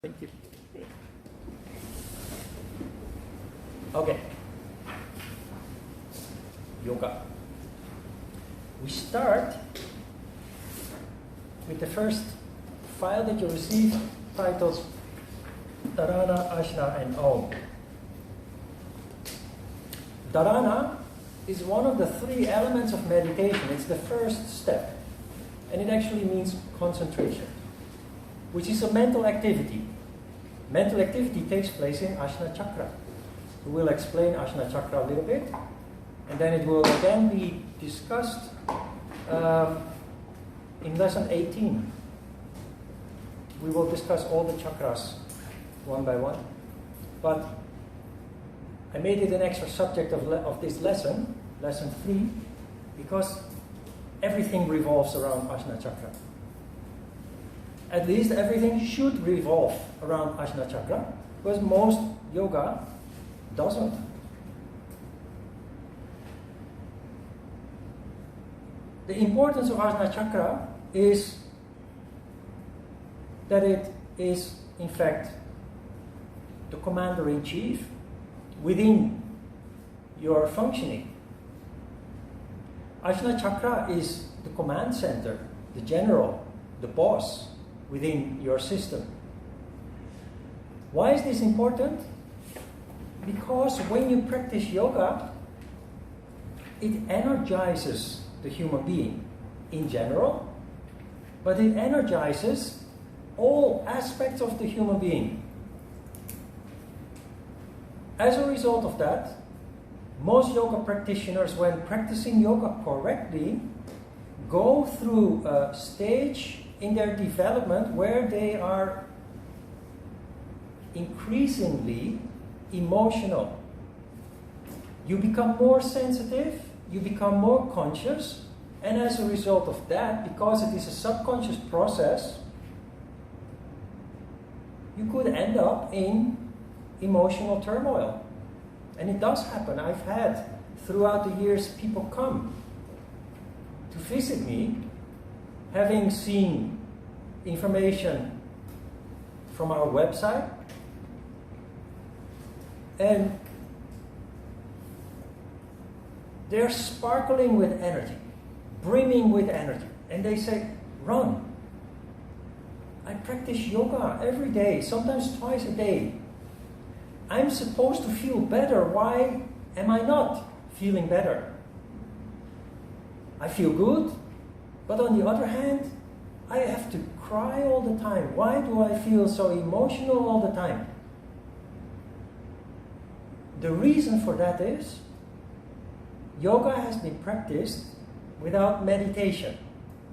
Thank you. Okay. Yoga. We start with the first file that you received titled Dharana, Ajna and AUM. Dharana is one of the three elements of meditation. It's the first step. And it actually means concentration, which is a mental activity. Mental activity takes place in Ajna Chakra. We will explain Ajna Chakra a little bit, and then it will again be discussed in lesson 18. We will discuss all the chakras one by one. But I made it an extra subject of this lesson, lesson 3, because everything revolves around Ajna Chakra. At least everything should revolve around Ajna Chakra, because most yoga doesn't. The importance of Ajna Chakra is that it is, in fact, the commander-in-chief within your functioning. Ajna Chakra is the command center, the general, the boss within your system. Why is this important? Because when you practice yoga, it energizes the human being in general, but it energizes all aspects of the human being. As a result of that, most yoga practitioners, when practicing yoga correctly, go through a stage in their development where they are increasingly emotional. You become more sensitive, you become more conscious, and as a result of that, because it is a subconscious process, you could end up in emotional turmoil. And it does happen. I've had, throughout the years, people come to visit me, having seen information from our website, and they're sparkling with energy, brimming with energy, and they say, "Ron, I practice yoga every day, sometimes twice a day. I'm supposed to feel better. Why am I not feeling better? I feel good, but on the other hand, I have to cry all the time. Why do I feel so emotional all the time?" The reason for that is yoga has been practiced without meditation.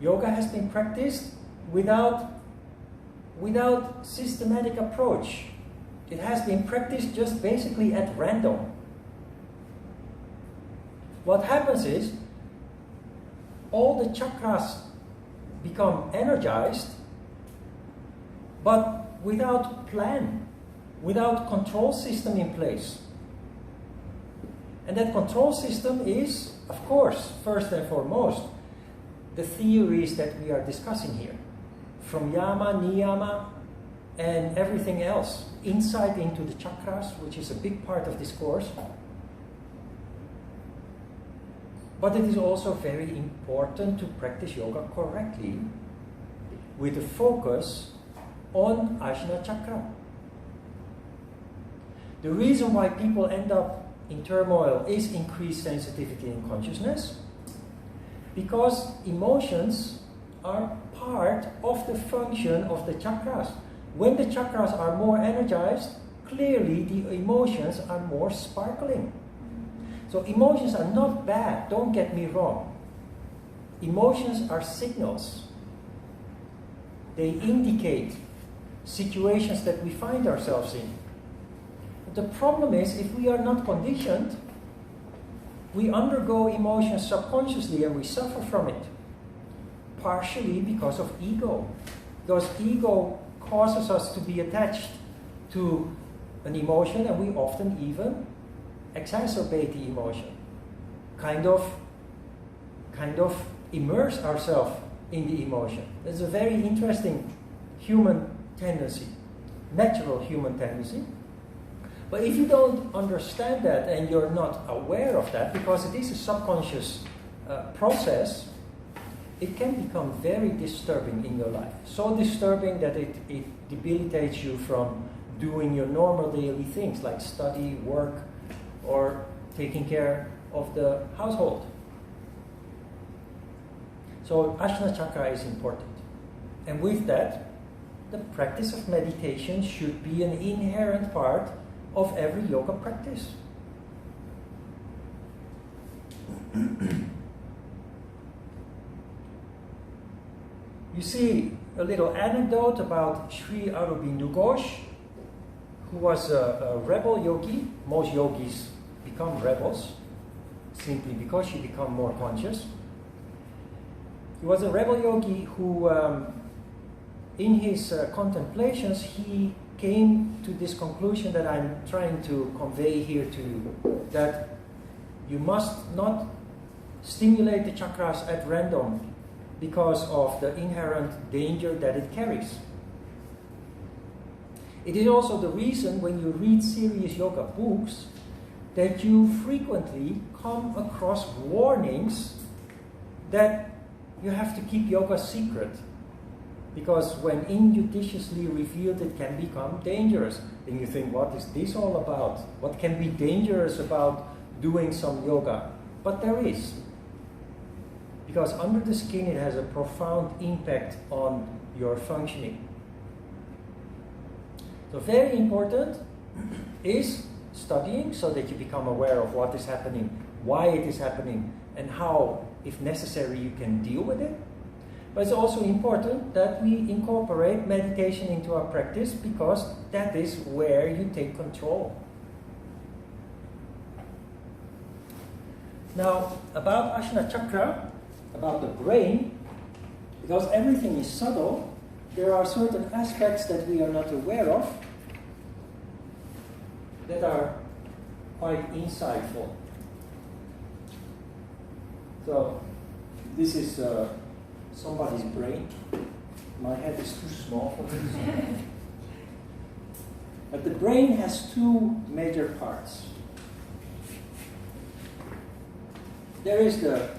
Yoga has been practiced without systematic approach. It has been practiced just basically at random. What happens is all the chakras become energized, but without plan, without control system in place. And that control system is, of course, first and foremost, the theories that we are discussing here. From yama, niyama, and everything else. Insight into the chakras, which is a big part of this course. But it is also very important to practice yoga correctly with a focus on Ajna Chakra. The reason why people end up in turmoil is increased sensitivity and consciousness, because emotions are part of the function of the chakras. When the chakras are more energized, clearly the emotions are more sparkling. So emotions are not bad, don't get me wrong. Emotions are signals. They indicate situations that we find ourselves in. The problem is, if we are not conditioned, we undergo emotions subconsciously and we suffer from it. Partially because of ego. Because ego causes us to be attached to an emotion, and we often even exacerbate the emotion. Kind of immerse ourselves in the emotion. It's a very interesting human tendency. natural human tendency. But if you don't understand that and you're not aware of that, because it is a subconscious process, it can become very disturbing in your life. So disturbing that it debilitates you from doing your normal daily things like study, work, or taking care of the household. So Ajna chakra is important. And with that, the practice of meditation should be an inherent part of every yoga practice. You see a little anecdote about Sri Aurobindo Ghosh, who was a rebel yogi. Most yogis become rebels simply because you become more conscious. He was a rebel yogi who, in his contemplations, he came to this conclusion that I'm trying to convey here to you, that you must not stimulate the chakras at random because of the inherent danger that it carries. It is also the reason when you read serious yoga books that you frequently come across warnings that you have to keep yoga secret, because when injudiciously revealed it can become dangerous. And you think, what is this all about? What can be dangerous about doing some yoga? But there is. Because under the skin it has a profound impact on your functioning. So very important is studying so that you become aware of what is happening, why it is happening, and how, if necessary, you can deal with it. But it's also important that we incorporate meditation into our practice, because that is where you take control. Now, about Ajna chakra, about the brain, because everything is subtle, there are certain aspects that we are not aware of that are quite insightful. So, this is somebody's brain. My head is too small for this. But the brain has two major parts. There is the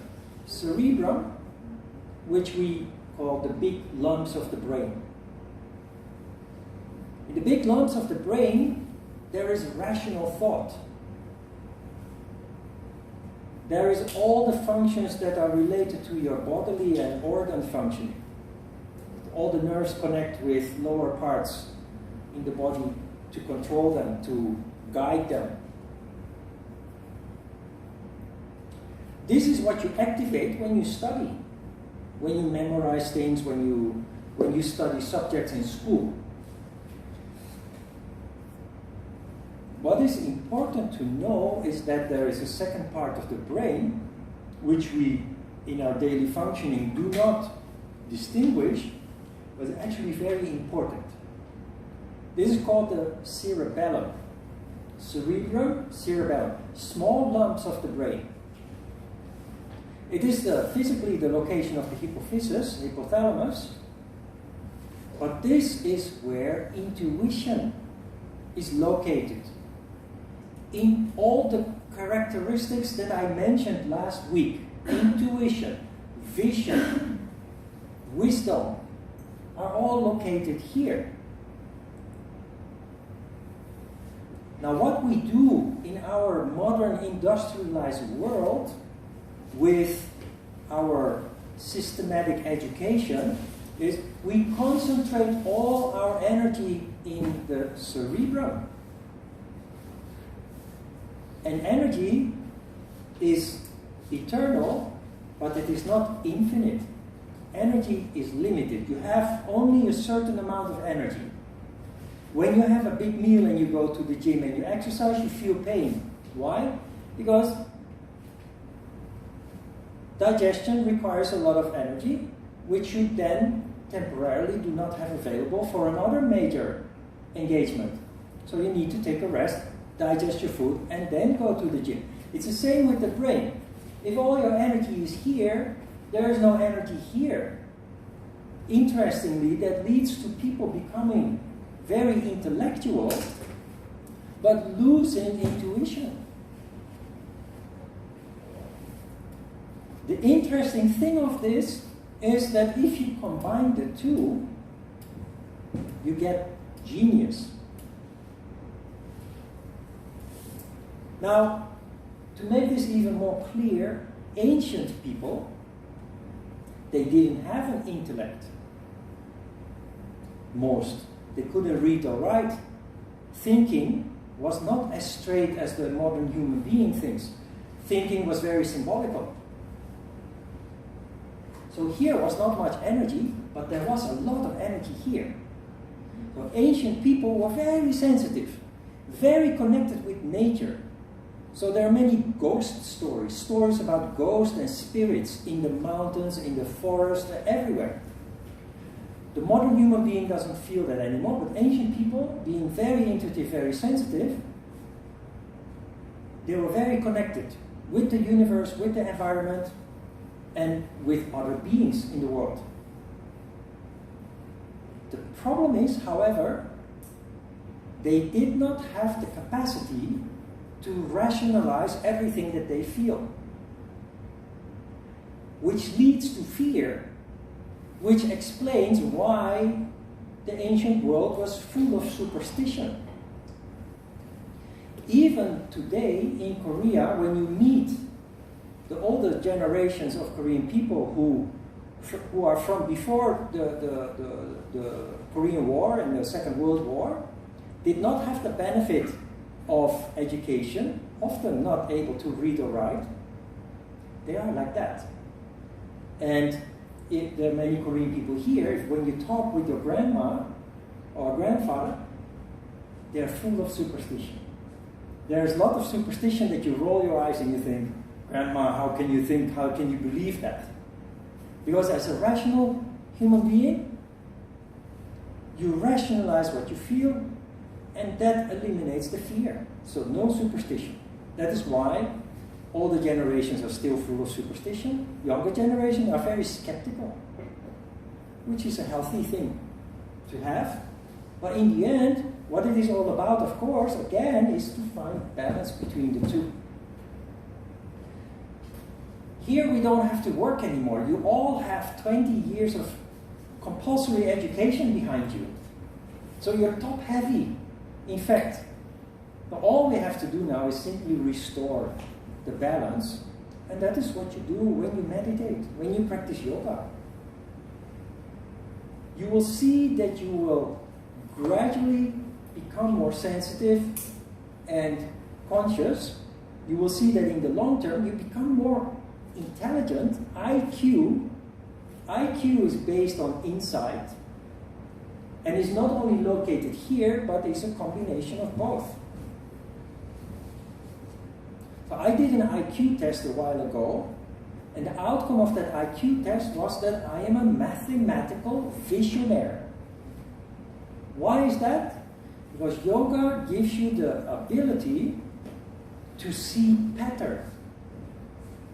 cerebrum, which we call the big lumps of the brain. In the big lumps of the brain, there is rational thought. There is all the functions that are related to your bodily and organ functioning. All the nerves connect with lower parts in the body to control them, to guide them. This is what you activate when you study, when you memorize things, when you study subjects in school. What is important to know is that there is a second part of the brain, which we, in our daily functioning, do not distinguish, but is actually very important. This is called the cerebellum. Cerebrum, cerebellum. Small lumps of the brain. It is physically the location of the hypophysis, hypothalamus, but this is where intuition is located. In all the characteristics that I mentioned last week, intuition, vision, wisdom, are all located here. Now, what we do in our modern industrialized world with our systematic education is we concentrate all our energy in the cerebrum. And energy is eternal, but it is not infinite. Energy is limited. You have only a certain amount of energy. When you have a big meal and you go to the gym and you exercise, you feel pain. Why? Because digestion requires a lot of energy, which you then temporarily do not have available for another major engagement. So you need to take a rest, digest your food, and then go to the gym. It's the same with the brain. If all your energy is here, there is no energy here. Interestingly, that leads to people becoming very intellectual, but losing intuition. The interesting thing of this is that if you combine the two, you get genius. Now, to make this even more clear, ancient people, they didn't have an intellect. Most. They couldn't read or write. Thinking was not as straight as the modern human being thinks. Thinking was very symbolical. So here was not much energy, but there was a lot of energy here. So ancient people were very sensitive, very connected with nature. So there are many ghost stories, stories about ghosts and spirits in the mountains, in the forest, everywhere. The modern human being doesn't feel that anymore, but ancient people, being very intuitive, very sensitive, they were very connected with the universe, with the environment, and with other beings in the world. The problem is, however, they did not have the capacity to rationalize everything that they feel, which leads to fear, which explains why the ancient world was full of superstition. Even today in Korea, when you meet the older generations of Korean people who are from before the Korean War and the Second World War, did not have the benefit of education, often not able to read or write. They are like that. And there are many Korean people here, when you talk with your grandma or grandfather, they're full of superstition. There's a lot of superstition that you roll your eyes and you think, Grandma, how can you think, how can you believe that? Because as a rational human being, you rationalize what you feel, and that eliminates the fear. So no superstition. That is why older generations are still full of superstition. Younger generations are very skeptical, which is a healthy thing to have. But in the end, what it is all about, of course, again, is to find balance between the two. Here we don't have to work anymore. You all have 20 years of compulsory education behind you. So you're top heavy. In fact, all we have to do now is simply restore the balance, and that is what you do when you meditate, when you practice yoga. You will see that you will gradually become more sensitive and conscious. You will see that in the long term you become more intelligent. IQ is based on insight, and is not only located here, but is a combination of both. So I did an IQ test a while ago, and the outcome of that IQ test was that I am a mathematical visionary. Why is that? Because yoga gives you the ability to see pattern.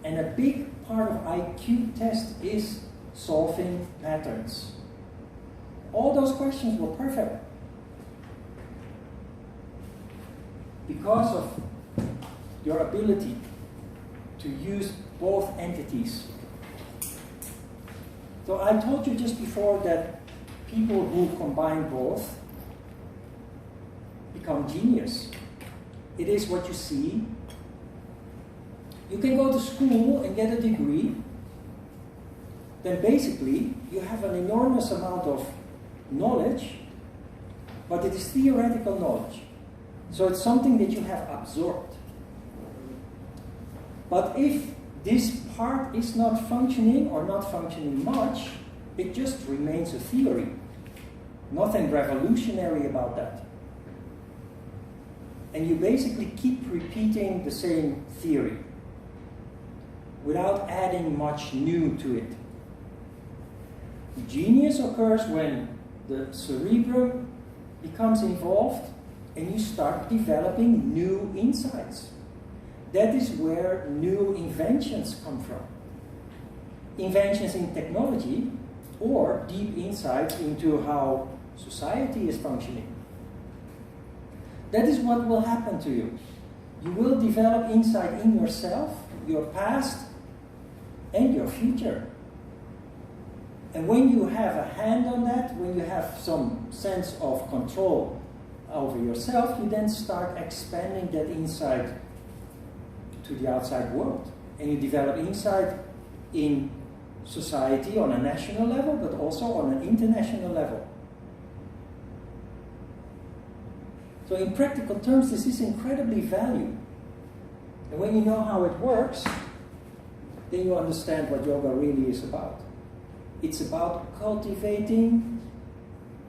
And a big part of IQ test is solving patterns. All those questions were perfect. Because of your ability to use both entities. So I told you just before that people who combine both become genius. It is what you see. You can go to school and get a degree. Then basically you have an enormous amount of knowledge, but it is theoretical knowledge. So it's something that you have absorbed. But if this part is not functioning or not functioning much, it just remains a theory. Nothing revolutionary about that. And you basically keep repeating the same theory without adding much new to it. Genius occurs when the cerebrum becomes involved and you start developing new insights. That is where new inventions come from. Inventions in technology or deep insights into how society is functioning. That is what will happen to you. You will develop insight in yourself, your past, and your future. And when you have a hand on that, when you have some sense of control over yourself, you then start expanding that insight to the outside world. And you develop insight in society on a national level, but also on an international level. So in practical terms, this is incredibly valued. And when you know how it works, then you understand what yoga really is about. It's about cultivating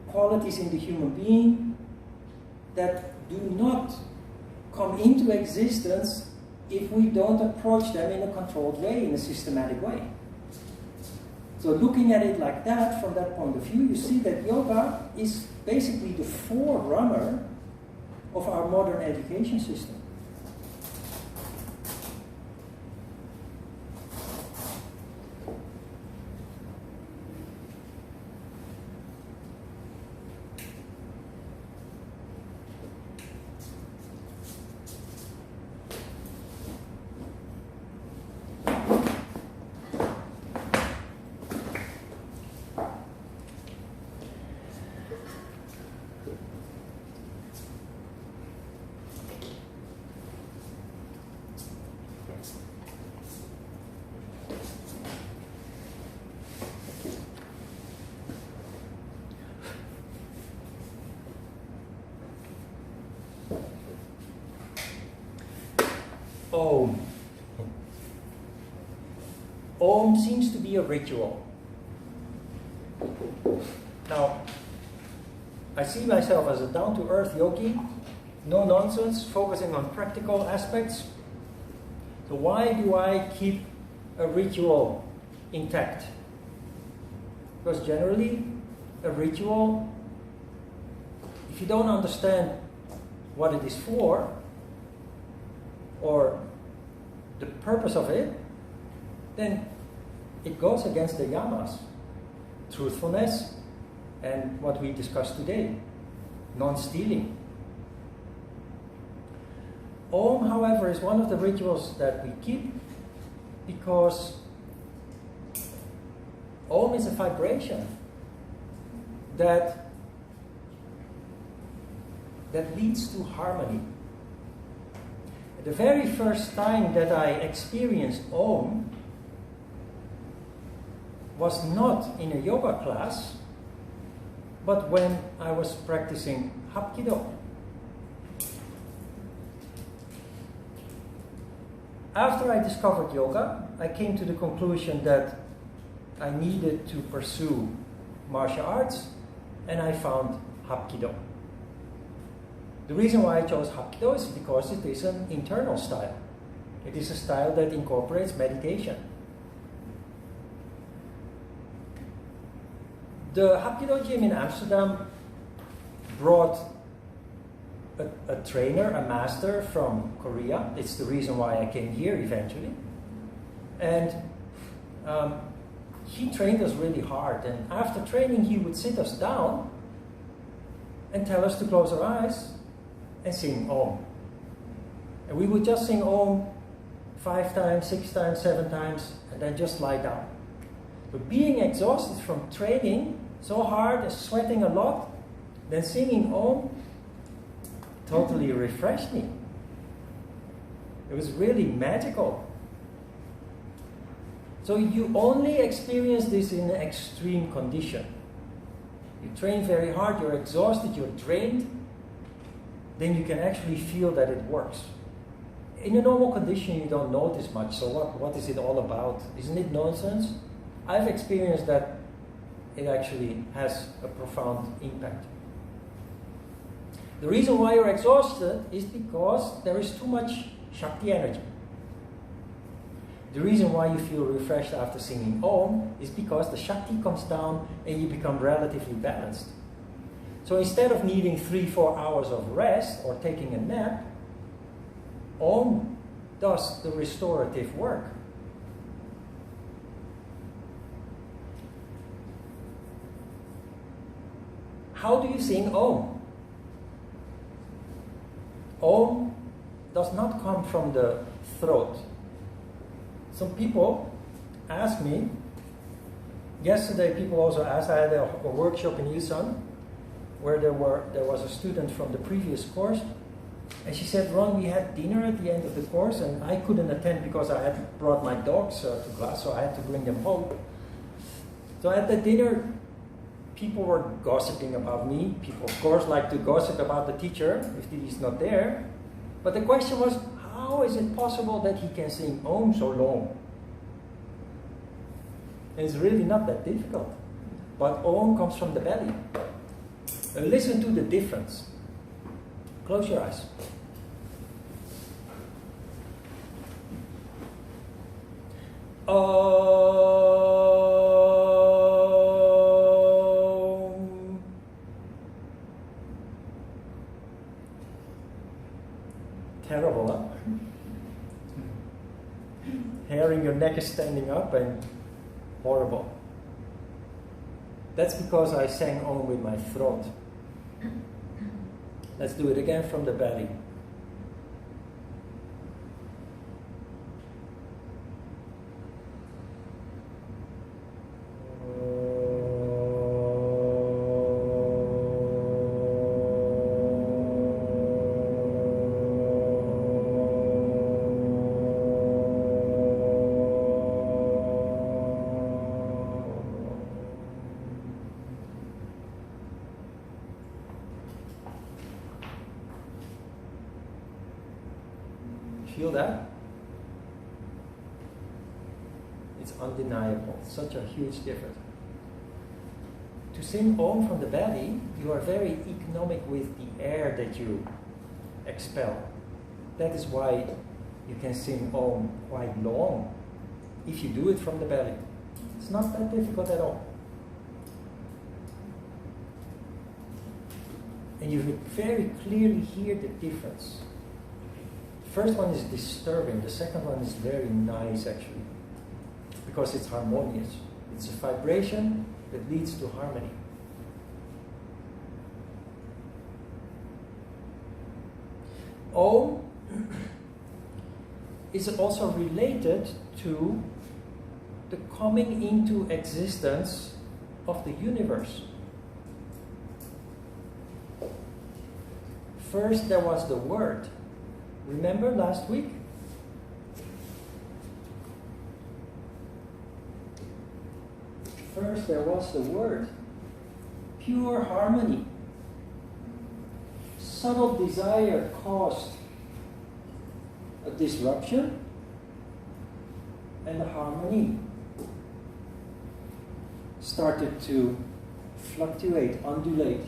qualities in the human being that do not come into existence if we don't approach them in a controlled way, in a systematic way. So looking at it like that, from that point of view, you see that yoga is basically the forerunner of our modern education system. Om. Om seems to be a ritual. Now, I see myself as a down-to-earth yogi, no nonsense, focusing on practical aspects. So why do I keep a ritual intact? Because generally, a ritual, if you don't understand what it is for, or the purpose of it, then it goes against the yamas. Truthfulness and what we discussed today, non-stealing. Om, however, is one of the rituals that we keep because Om is a vibration that leads to harmony. The very first time that I experienced Om was not in a yoga class, but when I was practicing Hapkido. After I discovered yoga, I came to the conclusion that I needed to pursue martial arts, and I found Hapkido. The reason why I chose Hapkido is because it is an internal style. It is a style that incorporates meditation. The Hapkido gym in Amsterdam brought a trainer, a master from Korea. It's the reason why I came here eventually. And he trained us really hard. And after training, he would sit us down and tell us to close our eyes and sing Om. And we would just sing Om 5 times, 6 times, 7 times, and then just lie down. But being exhausted from training so hard and sweating a lot, then singing Om totally refreshed me. It was really magical. So you only experience this in an extreme condition. You train very hard, you're exhausted, you're drained, then you can actually feel that it works. In a normal condition, you don't notice much, so what is it all about? Isn't it nonsense? I've experienced that it actually has a profound impact. The reason why you're exhausted is because there is too much Shakti energy. The reason why you feel refreshed after singing Om is because the Shakti comes down and you become relatively balanced. So instead of needing 3-4 hours of rest or taking a nap, Om does the restorative work. How do you sing Om? Om does not come from the throat. Some people ask me, yesterday people also asked, I had a workshop in Yusan where there was a student from the previous course, and she said, Ron, we had dinner at the end of the course and I couldn't attend because I had brought my dogs to class, so I had to bring them home. So at the dinner, people were gossiping about me. People, of course, like to gossip about the teacher if he's not there. But the question was, how is it possible that he can sing Om so long? And it's really not that difficult. But Om comes from the belly. And listen to the difference. Close your eyes. Terrible, huh? Hearing your neck is standing up and horrible. That's because I sang Om with my throat. Let's do it again from the belly. Feel that? It's undeniable. Such a huge difference. To sing Om from the belly, you are very economic with the air that you expel. That is why you can sing Om quite long if you do it from the belly. It's not that difficult at all. And you very clearly hear the difference. First one is disturbing, the second one is very nice actually, because it's harmonious. It's a vibration that leads to harmony. Om is also related to the coming into existence of the universe. First there was the Word. Remember last week? First there was the Word. Pure harmony. Subtle desire caused a disruption, and the harmony started to fluctuate, undulate.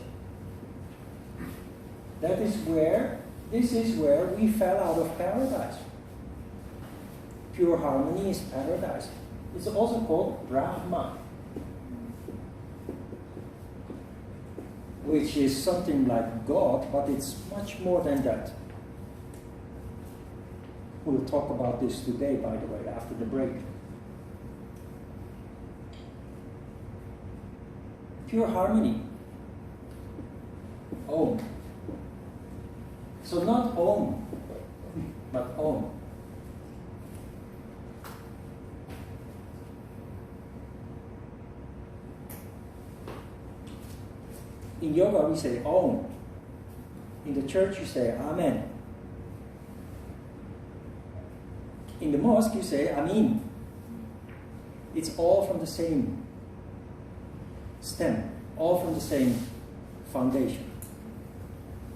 This is where we fell out of paradise. Pure harmony is paradise. It's also called Brahma, which is something like God, but it's much more than that. We'll talk about this today, by the way, after the break. Pure harmony. Om. So not Om, but Om. In yoga we say Om. In the church you say Amen. In the mosque you say Amin. It's all from the same stem, all from the same foundation.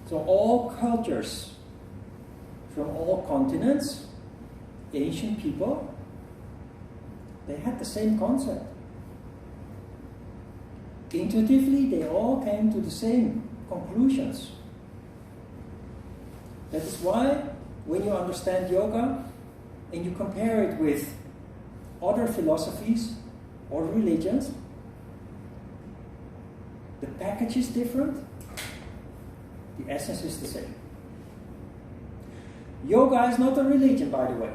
So all cultures from all continents, ancient people, they had the same concept. Intuitively, they all came to the same conclusions. That is why when you understand yoga and you compare it with other philosophies or religions, the package is different, the essence is the same. Yoga is not a religion, by the way.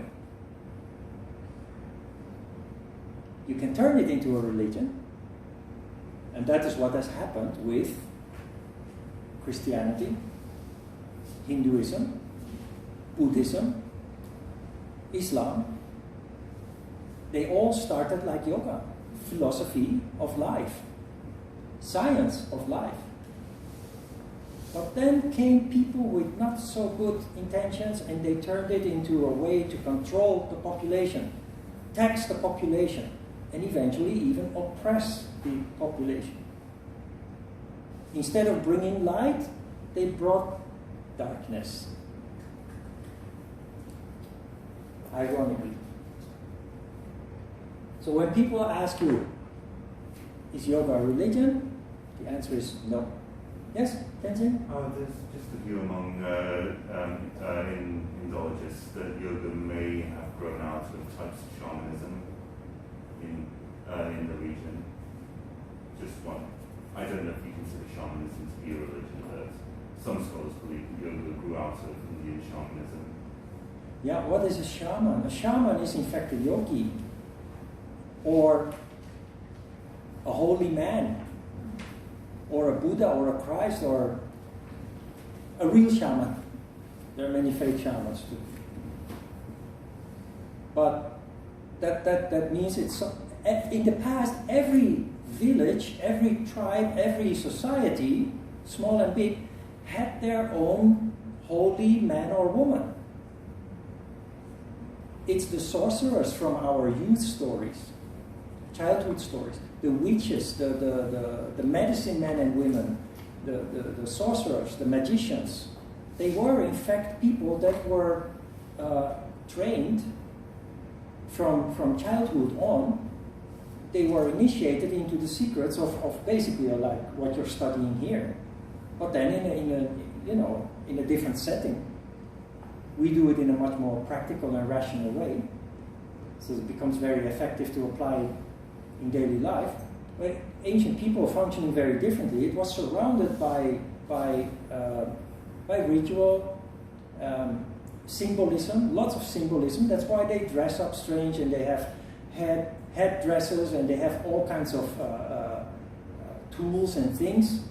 You can turn it into a religion, and that is what has happened with Christianity, Hinduism, Buddhism, Islam, they all started like yoga. Philosophy of life, science of life. But then came people with not so good intentions, and they turned it into a way to control the population, tax the population, and eventually even oppress the population. Instead of bringing light, they brought darkness. Ironically. So when people ask you, is yoga a religion? The answer is no. Yes, Tenzin? There's just a view among Indologists that yoga may have grown out of types of shamanism in the region. Just one. I don't know if you consider shamanism to be a religion, but some scholars believe that yoga grew out of Indian shamanism. Yeah, what is a shaman? A shaman is in fact a yogi, or a holy man, or a Buddha, or a Christ, or a real shaman. There are many fake shamans too. But that means it's in the past, every village, every tribe, every society, small and big, had their own holy man or woman. It's the sorcerers from our youth stories, childhood stories, the witches, the medicine men and women, the sorcerers, the magicians. They were in fact people that were trained from childhood on. They were initiated into the secrets of basically like what you're studying here, but then in a different setting. We do it in a much more practical and rational way, so it becomes very effective to apply in daily life. But ancient people functioning very differently. It was surrounded by ritual, symbolism, lots of symbolism. That's why they dress up strange, and they have head dresses, and they have all kinds of tools and things.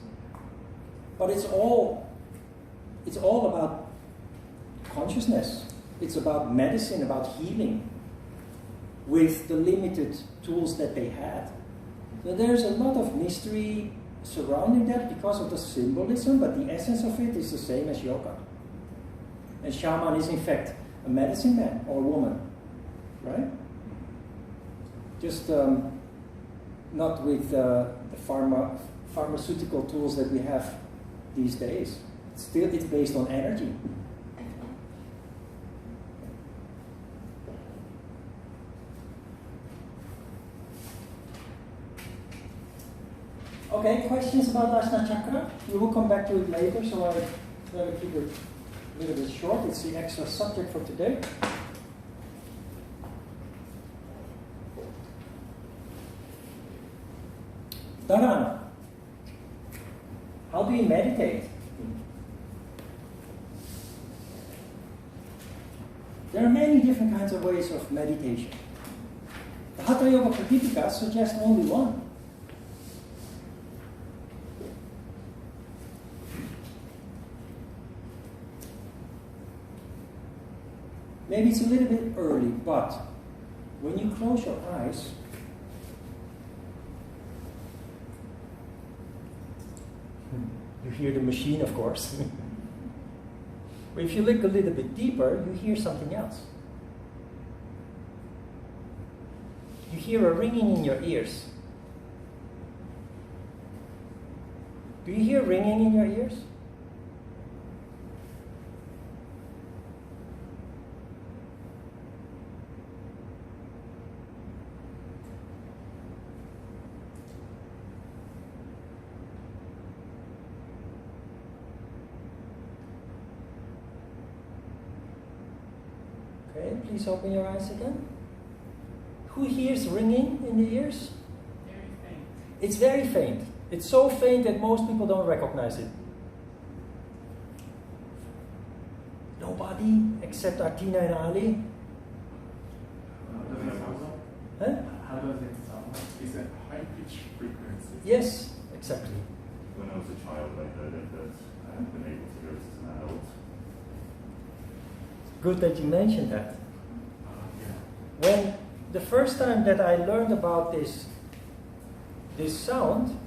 But it's all about consciousness. It's about medicine, about healing, with the limited tools that they had. So there's a lot of mystery surrounding that because of the symbolism, but the essence of it is the same as yoga. And shaman is in fact a medicine man or woman, right? Just not with the pharmaceutical tools that we have these days. It's based on energy. Okay, questions about Ajna Chakra? We will come back to it later, so I'd rather keep it a little bit short. It's the extra subject for today. Dharana. How do you meditate? There are many different kinds of ways of meditation. The Hatha Yoga Pradipika suggests only one. Maybe it's a little bit early, but when you close your eyes, you hear the machine, of course. But if you look a little bit deeper, you hear something else. You hear a ringing in your ears. Do you hear ringing in your ears? Okay, please open your eyes again. Who hears ringing in the ears? Very faint. It's very faint. It's so faint that most people don't recognize it. Nobody except Artina and Ali. How does it sound? Huh? How does it sound? Is it high pitch frequency? Yes, exactly. When I was a child, I heard it, but I haven't been able to hear it as an adult. good that you mentioned that. Yeah. When the first time that I learned about this sound,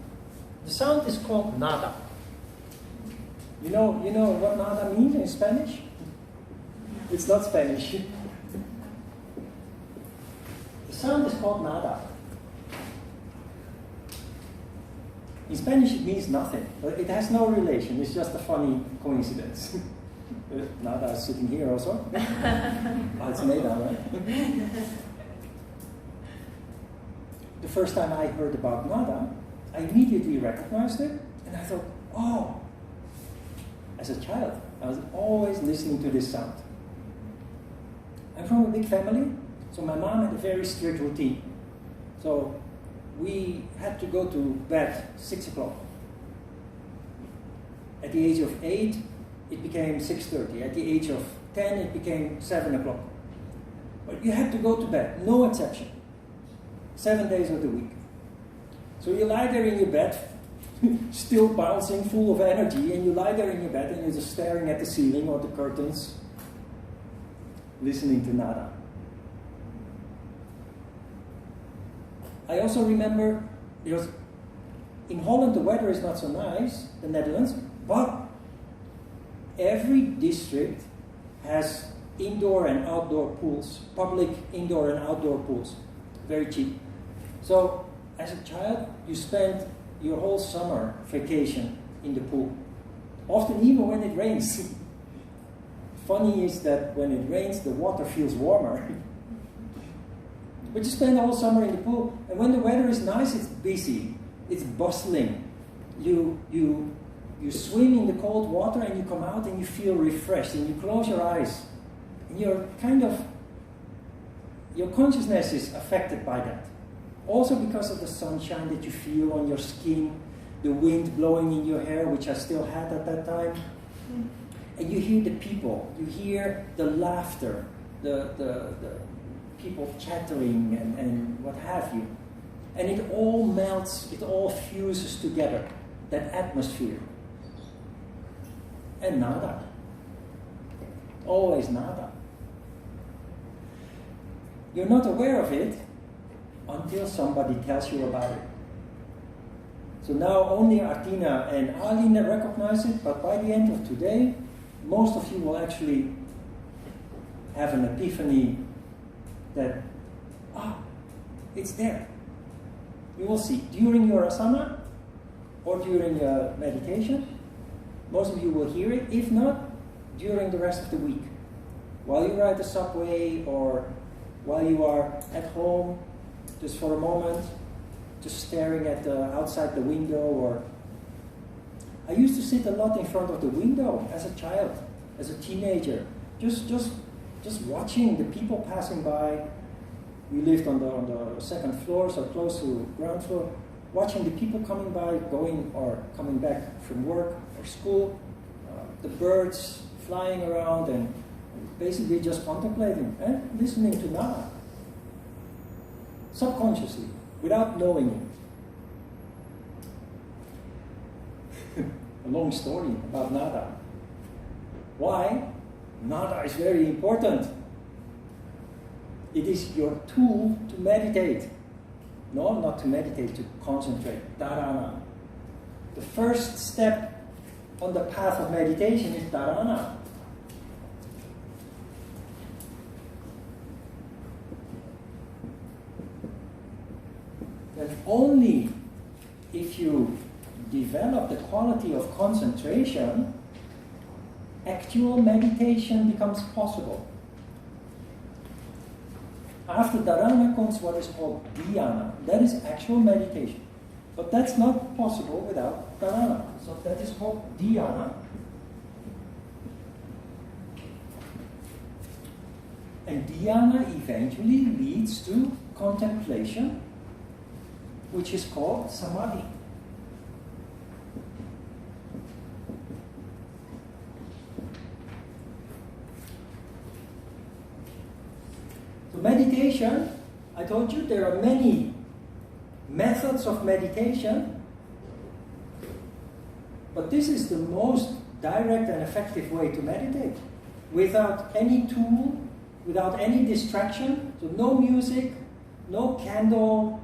the sound is called nada. You know what nada means in Spanish? It's not Spanish. The sound is called nada. In Spanish it means nothing, but it has no relation. It's just a funny coincidence. Nada is sitting here also. Oh, it's nada, right? The first time I heard about nada, I immediately recognized it, and I thought, oh, as a child, I was always listening to this sound. I'm from a big family, so my mom had a very strict routine. So we had to go to bed 6 o'clock. At the age of 8, it became 6:30. At the age of 10, it became 7 o'clock. But you had to go to bed, no exception. 7 days of the week. So you lie there in your bed, still bouncing, full of energy, and you lie there in your bed and you're just staring at the ceiling or the curtains, listening to nada. I also remember, because in Holland the weather is not so nice, the Netherlands, but every district has indoor and outdoor pools, public indoor and outdoor pools, very cheap. So as a child, you spend your whole summer vacation in the pool, often even when it rains. Funny is that when it rains, the water feels warmer. But you spend the whole summer in the pool, and when the weather is nice, it's busy, it's bustling. You swim in the cold water, and you come out and you feel refreshed, and you close your eyes, and your consciousness is affected by that. Also because of the sunshine that you feel on your skin, the wind blowing in your hair, which I still had at that time. And you hear the people, you hear the laughter, the people chattering and what have you. And it all melts, it all fuses together, that atmosphere. And nada. Always nada. You're not aware of it until somebody tells you about it. So now only Artina and Alina recognize it, but by the end of today, most of you will actually have an epiphany that, it's there. You will see during your asana or during your meditation. Most of you will hear it, if not, during the rest of the week. While you ride the subway or while you are at home, just for a moment, just staring at outside the window. Or I used to sit a lot in front of the window as a child, as a teenager, just watching the people passing by. We lived on the second floor, so close to ground floor, watching the people coming by, going or coming back from work or school, the birds flying around, and basically just contemplating and listening to nada. Subconsciously, without knowing it. A long story about nada. Why? Nada is very important. It is your tool to meditate. No, not to meditate, to concentrate. Dharana. The first step on the path of meditation is dharana. And only if you develop the quality of concentration, actual meditation becomes possible. After dharana comes what is called dhyana. That is actual meditation. But that's not possible without dharana. So that is called dhyana. And dhyana eventually leads to contemplation, which is called samadhi. So meditation, I told you there are many methods of meditation, but this is the most direct and effective way to meditate. without any tool, without any distraction, so no music, no candle,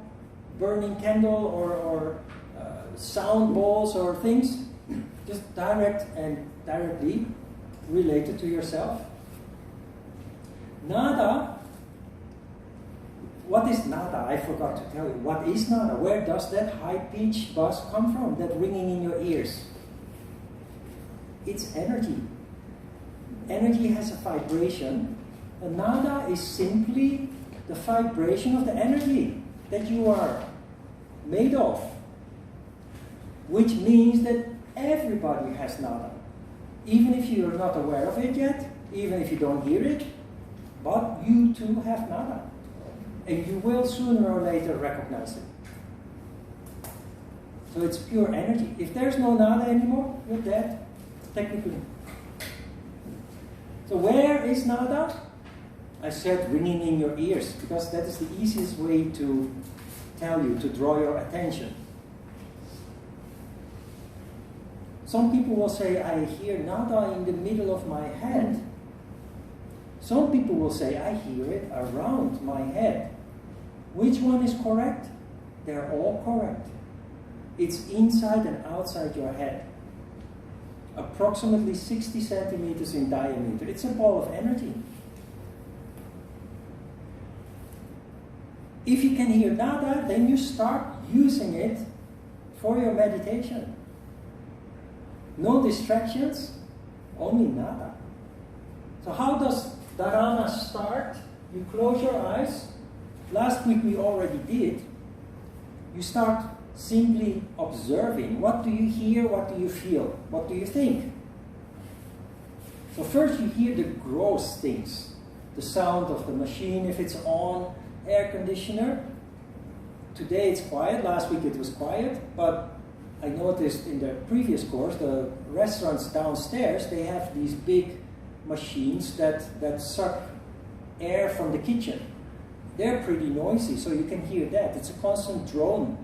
burning candle or sound balls or things, just directly related to yourself. Nada, what is nada? I forgot to tell you. What is nada? Where does that high-pitched buzz come from, that ringing in your ears? It's energy. Energy has a vibration. And nada is simply the vibration of the energy that you are made of. Which means that everybody has nada. Even if you are not aware of it yet, even if you don't hear it, but you too have nada. And you will sooner or later recognize it. So it's pure energy. If there's no nada anymore, you're dead, technically. So where is nada? I said ringing in your ears, because that is the easiest way to tell you, to draw your attention. Some people will say, I hear nada in the middle of my head. Some people will say, I hear it around my head. Which one is correct? They're all correct. It's inside and outside your head. Approximately 60 centimeters in diameter. It's a ball of energy. If you can hear nada, then you start using it for your meditation. No distractions, only nada. So how does Dharana start? You close your eyes. Last week we already did. You start simply observing. What do you hear? What do you feel? What do you think? So first you hear the gross things. The sound of the machine if it's on, air conditioner. Today it's quiet. Last week it was quiet. But I noticed in the previous course, the restaurants downstairs, they have these big machines that suck air from the kitchen. They're pretty noisy, so you can hear that. It's a constant drone.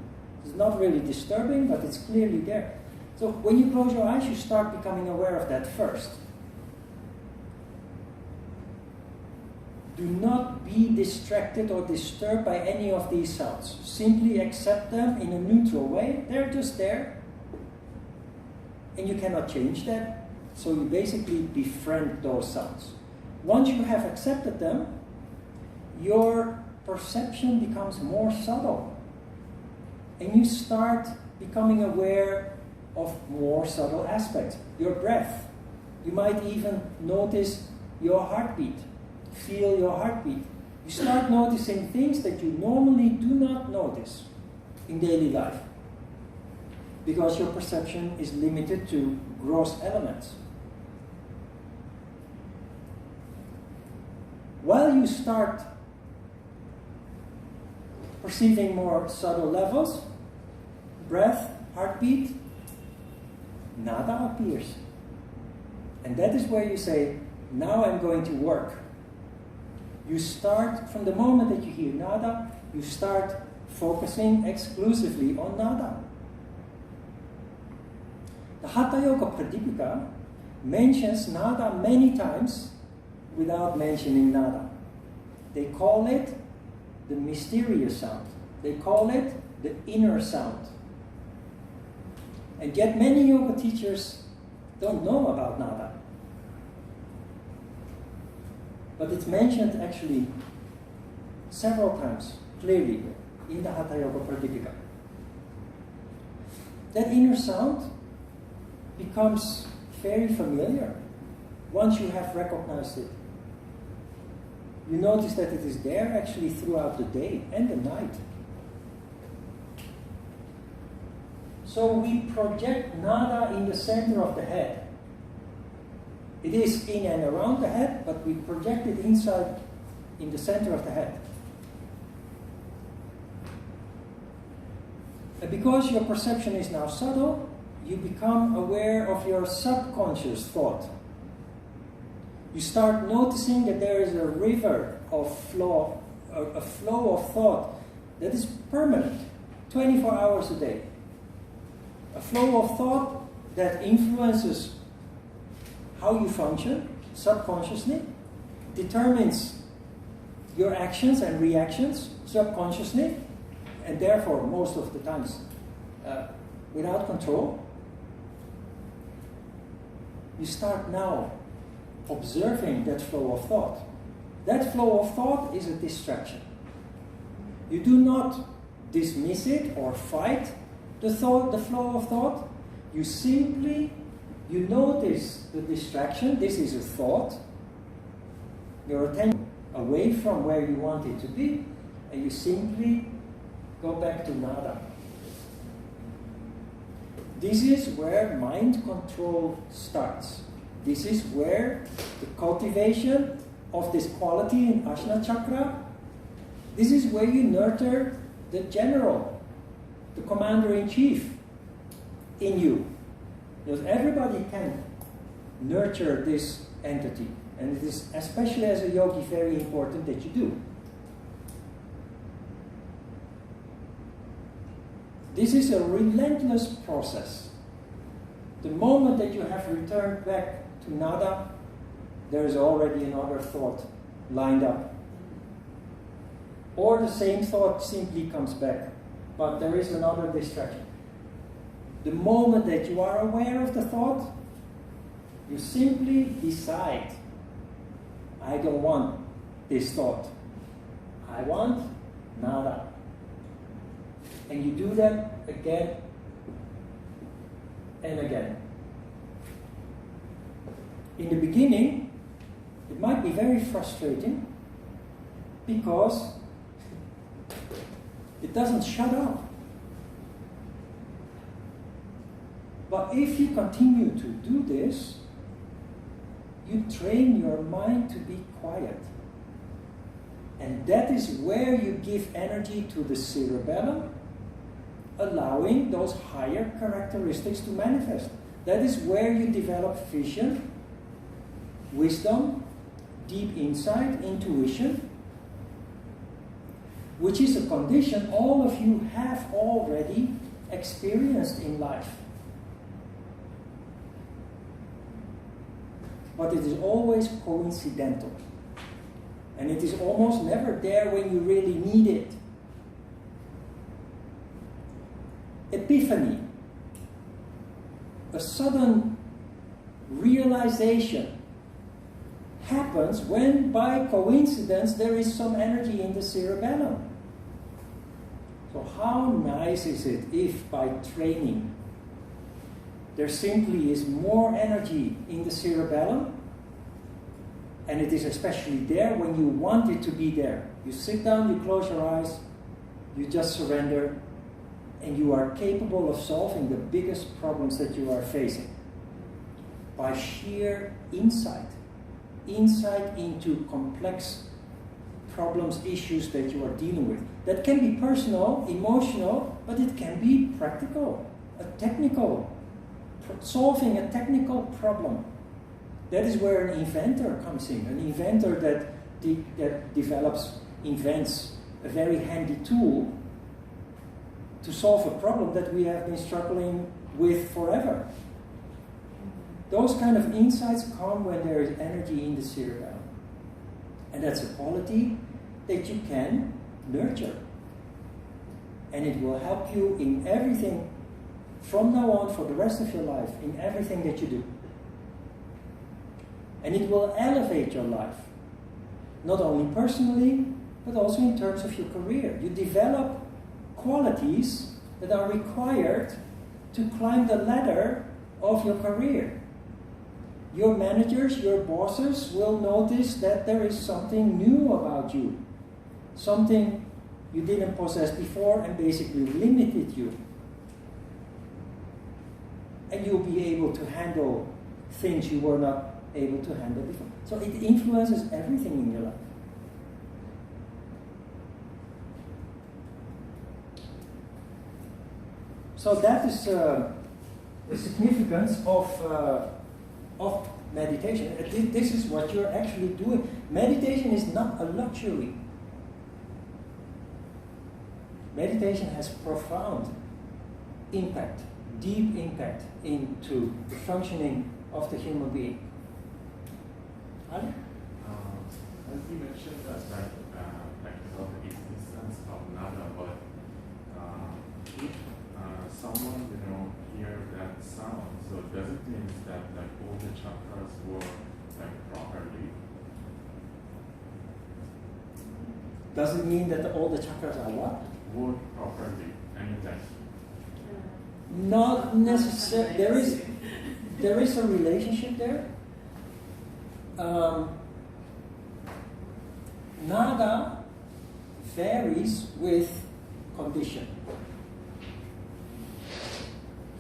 It's not really disturbing, but it's clearly there. So when you close your eyes, you start becoming aware of that first. Do not be distracted or disturbed by any of these sounds. Simply accept them in a neutral way. They're just there. And you cannot change that. So you basically befriend those sounds. Once you have accepted them, your perception becomes more subtle. And you start becoming aware of more subtle aspects. Your breath. You might even notice your heartbeat. Feel your heartbeat. You start noticing things that you normally do not notice in daily life. Because your perception is limited to gross elements. While you start perceiving more subtle levels, breath, heartbeat, nada appears. And that is where you say, now I'm going to work. You start, from the moment that you hear nada, you start focusing exclusively on nada. The Hatha Yoga Pradipika mentions nada many times without mentioning nada. They call it the mysterious sound. They call it the inner sound. And yet many yoga teachers don't know about nada. But it's mentioned actually several times, clearly, in the Hatha Yoga Pradipika. That inner sound becomes very familiar once you have recognized it. You notice that it is there actually throughout the day and the night. So we project nada in the center of the head. It is in and around the head, but we project it inside, in the center of the head. And because your perception is now subtle, you become aware of your subconscious thought. You start noticing that there is a river of flow, a flow of thought that is permanent, 24 hours a day. A flow of thought that influences how you function, subconsciously, determines your actions and reactions subconsciously, and therefore most of the times without control. You start now observing that flow of thought. That flow of thought is a distraction. You do not dismiss it or fight the flow of thought. You simply, you notice the distraction. This is a thought. Your attention away from where you want it to be, and you simply go back to nada. This is where mind control starts. This is where the cultivation of this quality in Ajna chakra, this is where you nurture the general, the commander-in-chief in you. Because everybody can nurture this entity. And it is, especially as a yogi, very important that you do. This is a relentless process. The moment that you have returned back to nada, there is already another thought lined up. Or the same thought simply comes back, but there is another distraction. The moment that you are aware of the thought, you simply decide, I don't want this thought. I want nada. And you do that again and again. In the beginning, it might be very frustrating because it doesn't shut up. But if you continue to do this, you train your mind to be quiet. And that is where you give energy to the cerebellum, allowing those higher characteristics to manifest. That is where you develop vision, wisdom, deep insight, intuition, which is a condition all of you have already experienced in life. But it is always coincidental. And it is almost never there when you really need it. Epiphany, a sudden realization, happens when by coincidence there is some energy in the cerebellum. So how nice is it if by training there simply is more energy in the cerebellum, and it is especially there when you want it to be there. You sit down, you close your eyes, you just surrender, and you are capable of solving the biggest problems that you are facing by sheer insight. Insight into complex problems, issues that you are dealing with. That can be personal, emotional, but it can be practical, a technical, solving a technical problem. That is where an inventor comes in. An inventor that invents a very handy tool to solve a problem that we have been struggling with forever. Those kind of insights come when there is energy in the cerebellum. And that's a quality that you can nurture. And it will help you in everything from now on for the rest of your life, in everything that you do. And it will elevate your life, not only personally, but also in terms of your career. You develop qualities that are required to climb the ladder of your career. Your managers, your bosses will notice that there is something new about you, something you didn't possess before and basically limited you. And you'll be able to handle things you were not able to handle before. So it influences everything in your life. So that is the significance of meditation. This is what you're actually doing. Meditation is not a luxury. Meditation has profound impact, deep impact into the functioning of the human being. Ali? As you mentioned that about the existence of nada, but if someone hear that sound, so does it mean that all the chakras work properly? Does it mean that all the chakras are what? Work properly, anything? Not necessarily. There is a relationship there. Nada varies with condition.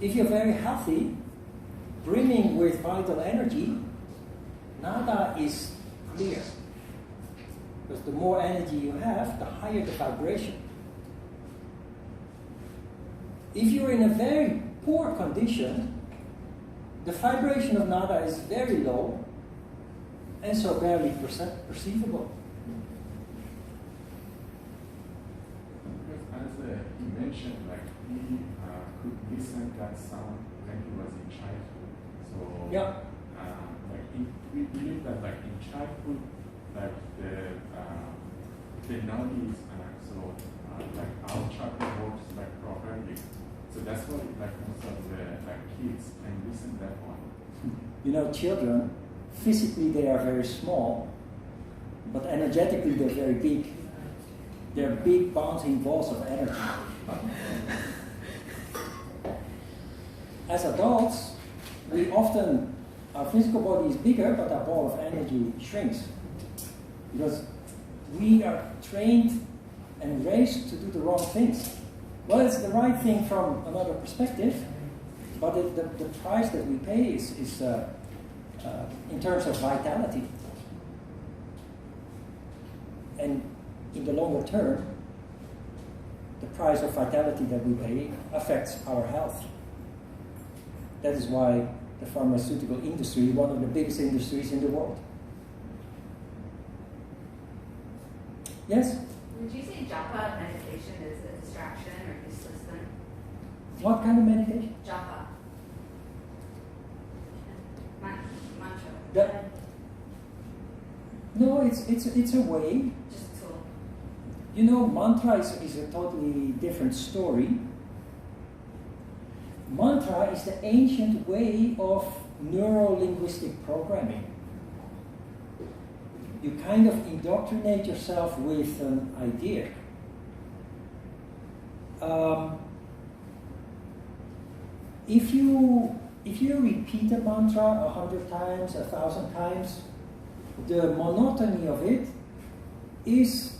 If you're very healthy, brimming with vital energy, nada is clear. Because the more energy you have, the higher the vibration. If you're in a very poor condition, the vibration of nada is very low and so barely perceivable. As you mentioned, he could listen that sound when he was in childhood. So Yeah. We believe that in childhood, the nadi is so our chakra works properly. So that's why most of the kids can listen that one. Children, physically they are very small, but energetically they're very big. They're big bouncing balls of energy. As adults, our physical body is bigger, but our ball of energy shrinks. Because we are trained and raised to do the wrong things. Well, it's the right thing from another perspective, but the price that we pay is in terms of vitality. And in the longer term, the price of vitality that we pay affects our health. That is why the pharmaceutical industry is one of the biggest industries in the world. Yes? Would you say japa meditation is a distraction or useless then? What kind of meditation? Japa. Mantra. No, it's a way. Just a tool. Mantra is a totally different story. Mantra is the ancient way of neuro-linguistic programming. You kind of indoctrinate yourself with an idea. If you repeat a mantra 100 times, 1,000 times, the monotony of it is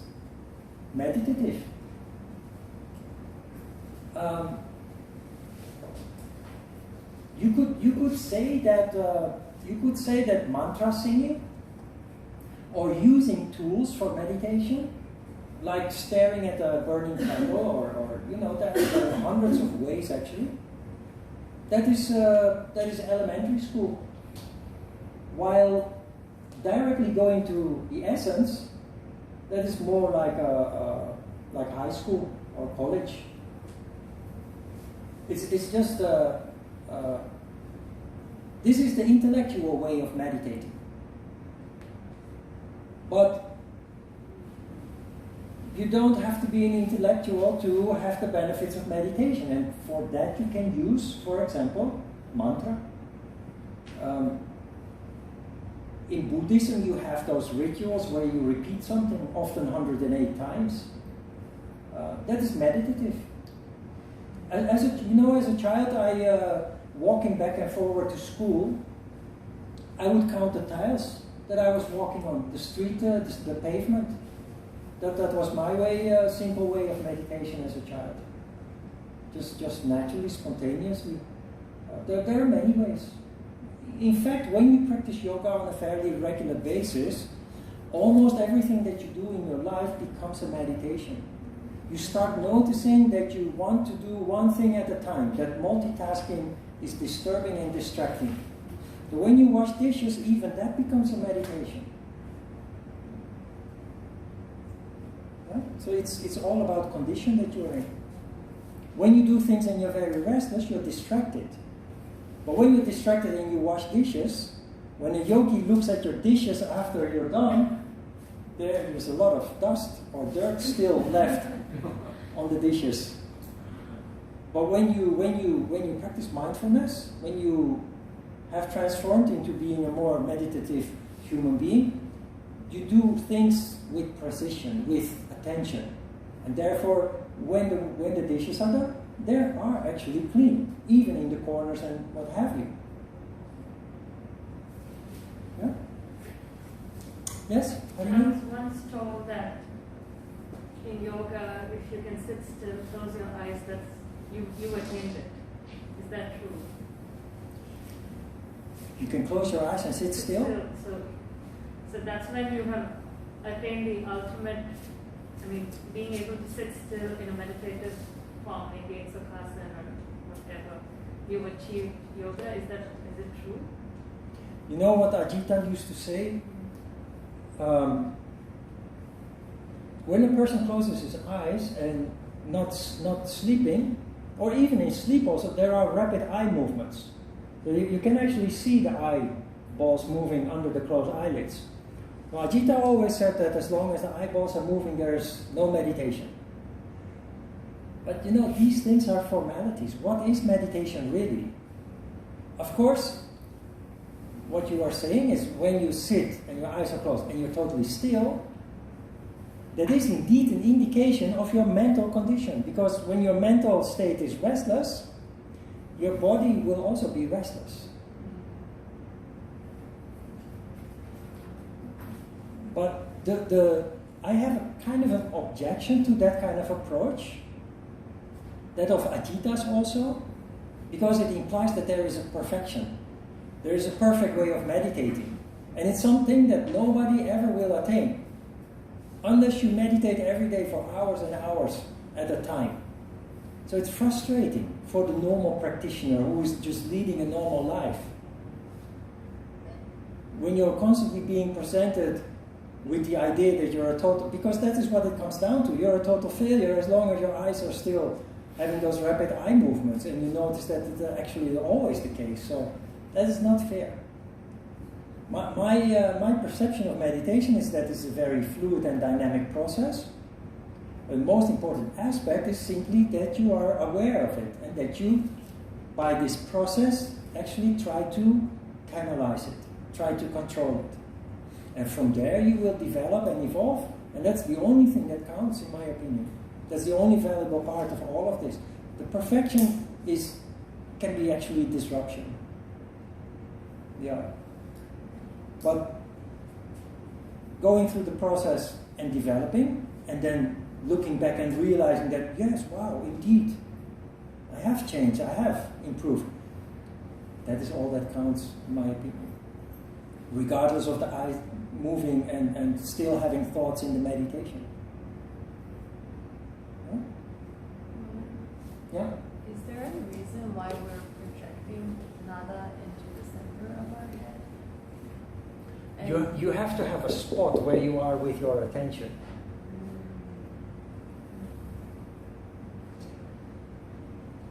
meditative. You could say that mantra singing or using tools for meditation, like staring at a burning candle, or there are hundreds of ways actually. That is elementary school. While directly going to the essence, that is more like high school or college. It's just this is the intellectual way of meditating. But you don't have to be an intellectual to have the benefits of meditation, and for that you can use, for example, mantra. In Buddhism you have those rituals where you repeat something, often 108 times. That is meditative. As a child, walking back and forward to school, I would count the tiles that I was walking on, the street, the pavement. That was my way, simple way of meditation as a child. Just naturally, spontaneously. There are many ways. In fact, when you practice yoga on a fairly regular basis, almost everything that you do in your life becomes a meditation. You start noticing that you want to do one thing at a time, that multitasking is disturbing and distracting. So when you wash dishes, even that becomes a meditation. Right? So it's all about condition that you're in. When you do things and you're very restless, you're distracted. But when you're distracted and you wash dishes, When a yogi looks at your dishes after you're done, there is a lot of dust or dirt still left on the dishes. But when you practice mindfulness, when you have transformed into being a more meditative human being, you do things with precision, with attention. And therefore, when the dishes are done, they are actually clean, even in the corners and what have you. Yeah? Yes? I was once told that in yoga, if you can sit still, close your eyes, that's you attained it. Is that true? You can close your eyes and sit still? So that's when you have attained the ultimate, being able to sit still in a meditative form, maybe in sukhasana or whatever. You've achieved yoga. Is it true? You know what Ajita used to say? When a person closes his eyes and not sleeping, or even in sleep also, there are rapid eye movements. So you can actually see the eyeballs moving under the closed eyelids. Now, Ajita always said that as long as the eyeballs are moving, there is no meditation. But these things are formalities. What is meditation really? Of course, what you are saying is when you sit and your eyes are closed and you're totally still, that is indeed an indication of your mental condition. Because when your mental state is restless, your body will also be restless. But I have a kind of an objection to that kind of approach, that of Ajita's also, because it implies that there is a perfection. There is a perfect way of meditating. And it's something that nobody ever will attain, unless you meditate every day for hours and hours at a time. So it's frustrating for the normal practitioner who is just leading a normal life. When you're constantly being presented with the idea that you're a total, because that is what it comes down to. You're a total failure as long as your eyes are still having those rapid eye movements, and you notice that it's actually always the case. So that is not fair. My perception of meditation is that it's a very fluid and dynamic process. The most important aspect is simply that you are aware of it, and that you, by this process, actually try to canalize it, try to control it. And from there you will develop and evolve, and that's the only thing that counts, in my opinion. That's the only valuable part of all of this. The perfection can be actually disruption. Yeah. But going through the process and developing, and then looking back and realizing that, yes, wow, indeed, I have changed, I have improved. That is all that counts, in my opinion. Regardless of the eyes moving and still having thoughts in the meditation. Huh? Yeah? Is there any reason why we're projecting nada into the center of our head? You have to have a spot where you are with your attention.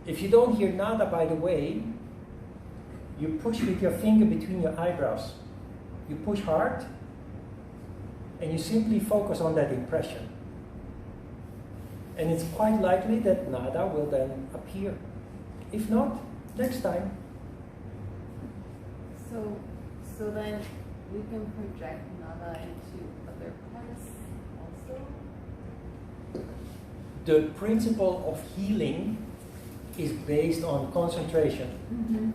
If you don't hear nada, by the way, you push with your finger between your eyebrows. You push hard, and you simply focus on that impression. And it's quite likely that nada will then appear. If not, next time. So then we can project nada into other parts also? The principle of healing is based on concentration. Mm-hmm.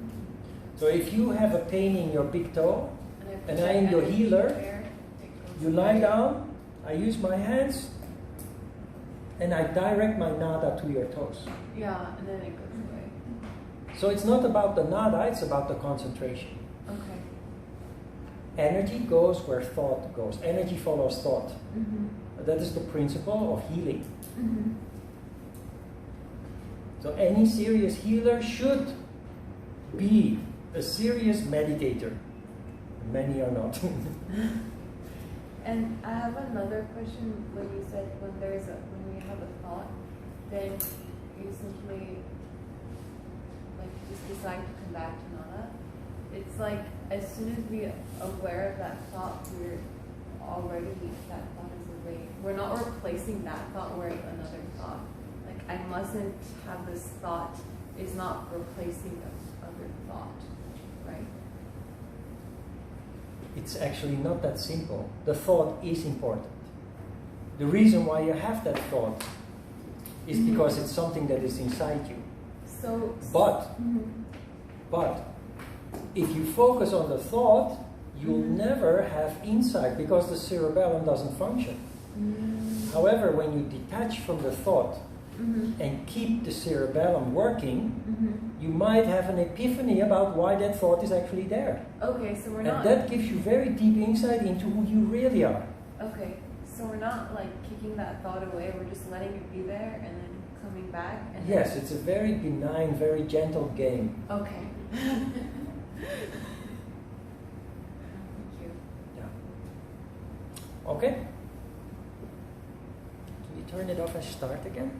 So if you have a pain in your big toe, and I am your healer, you lie down, I use my hands, and I direct my nada to your toes. Yeah, and then it goes away. So it's not about the nada, it's about the concentration. Okay. Energy goes where thought goes. Energy follows thought. Mm-hmm. That is the principle of healing. Mm-hmm. So any serious healer should be a serious meditator. Many are not. And I have another question. When you said when we have a thought, then you simply just decide to come back to nada. it's like as soon as we are aware of that thought, we're already, that thought is away. We're not replacing that thought with another thought. Like I mustn't have this thought is not replacing the other thought, right? It's actually not that simple. The thought is important. The reason why you have that thought is because it's something that is inside you. But if you focus on the thought, you'll never have insight because the cerebellum doesn't function. However, when you detach from the thought and keep the cerebellum working, you might have an epiphany about why that thought is actually there. Okay, so we're not. And that gives you very deep insight into who you really are. Okay, so we're not like kicking that thought away. We're just letting it be there and then coming back. And Yes, it's a very benign, very gentle game. Okay. Thank you. Yeah. Okay. Can you turn it off and start again?